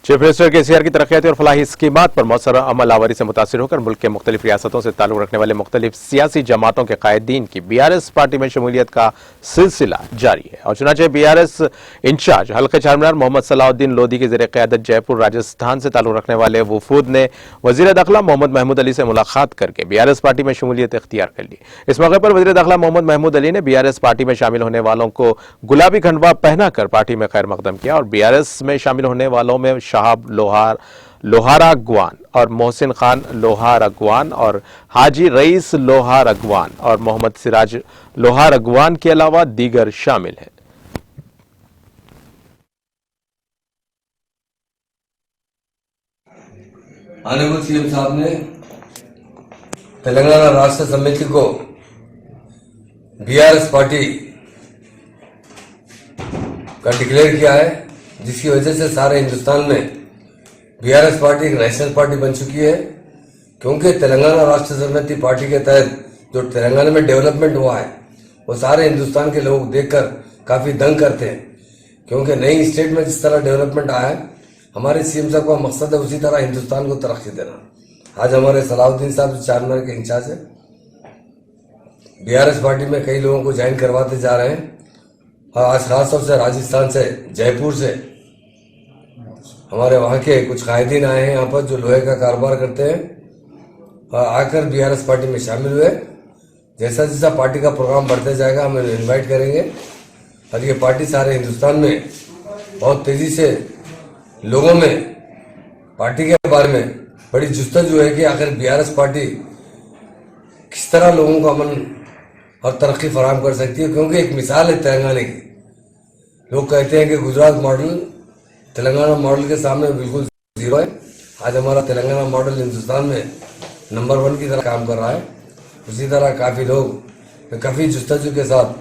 Chief minister KCR की तरक्याती और फलाही स्कीमात पर मौसर अमल आवरी से मुतासिर होकर मुल्क के मुख्तलिफ रियासतों से ताल्लुक रखने वाले मुख्तलिफ सियासी जमातों के कायदीन की बीआरएस पार्टी में शमूलियत का सिलसिला जारी है और चुनांचे बीआरएस इंचार्ज हल्के चारमीनार मोहम्मद सलाउद्दीन लोधी की ज़ेर क़यादत जयपुर राजस्थान से ताल्लुक रखने वाले वफूद ने वज़ीर दाखिला मोहम्मद महमूद अली से मुलाकात करके बीआरएस पार्टी में शमूलियत इख्तियार कर ली। इस मौके पर वज़ीर दाखिला मोहम्मद महमूद अली ने बीआरएस पार्टी में शामिल होने वालों को गुलाबी खंडवा पहनाकर पार्टी में खैर मकदम किया और बीआरएस में शामिल होने वालों में शहाब लोहारा अगवान और मोहसिन खान लोहार अगवान और हाजी रईस लोहार अगवान और मोहम्मद सिराज लोहार अगवान के अलावा दीगर शामिल हैं। ऑनरेबल सीएम साहब ने तेलंगाना राष्ट्र समिति को बीआरएस पार्टी का डिक्लेयर किया है, जिसकी वजह से सारे हिंदुस्तान में बीआरएस पार्टी एक नेशनल पार्टी बन चुकी है। क्योंकि तेलंगाना राष्ट्र समिति पार्टी के तहत जो तेलंगाना में डेवलपमेंट हुआ है वो सारे हिंदुस्तान के लोग देखकर काफी दंग करते हैं। क्योंकि नई स्टेट में जिस तरह डेवलपमेंट आया है, हमारे सीएम साहब का मकसद है उसी तरह हिंदुस्तान को तरक्की देना। आज हमारे सलाउद्दीन साहब चारमीनार के इंचार्ज है, बीआरएस पार्टी में कई लोगों को ज्वाइन करवाते जा रहे हैं और आज खासतौर से राजस्थान से, जयपुर से हमारे वहाँ के कुछ कायदीन आए हैं यहाँ पर जो लोहे का कारोबार करते हैं और आकर बीआरएस पार्टी में शामिल हुए। जैसा जैसा पार्टी का प्रोग्राम बढ़ते जाएगा हम इन्हें इन्वाइट करेंगे और ये पार्टी सारे हिंदुस्तान में बहुत तेजी से लोगों में पार्टी के बारे में बड़ी जुस्तजू है कि आखिर बीआरएस पार्टी किस तरह लोगों को अमन और तरक्की फराहम कर सकती है। क्योंकि एक मिसाल है तेलंगाना की। लोग कहते हैं कि गुजरात मॉडल तेलंगाना मॉडल के सामने बिल्कुल जीरो है। आज हमारा तेलंगाना मॉडल हिंदुस्तान में नंबर 1 की तरह काम कर रहा है। उसी तरह काफ़ी लोग काफ़ी जुस्तजू के साथ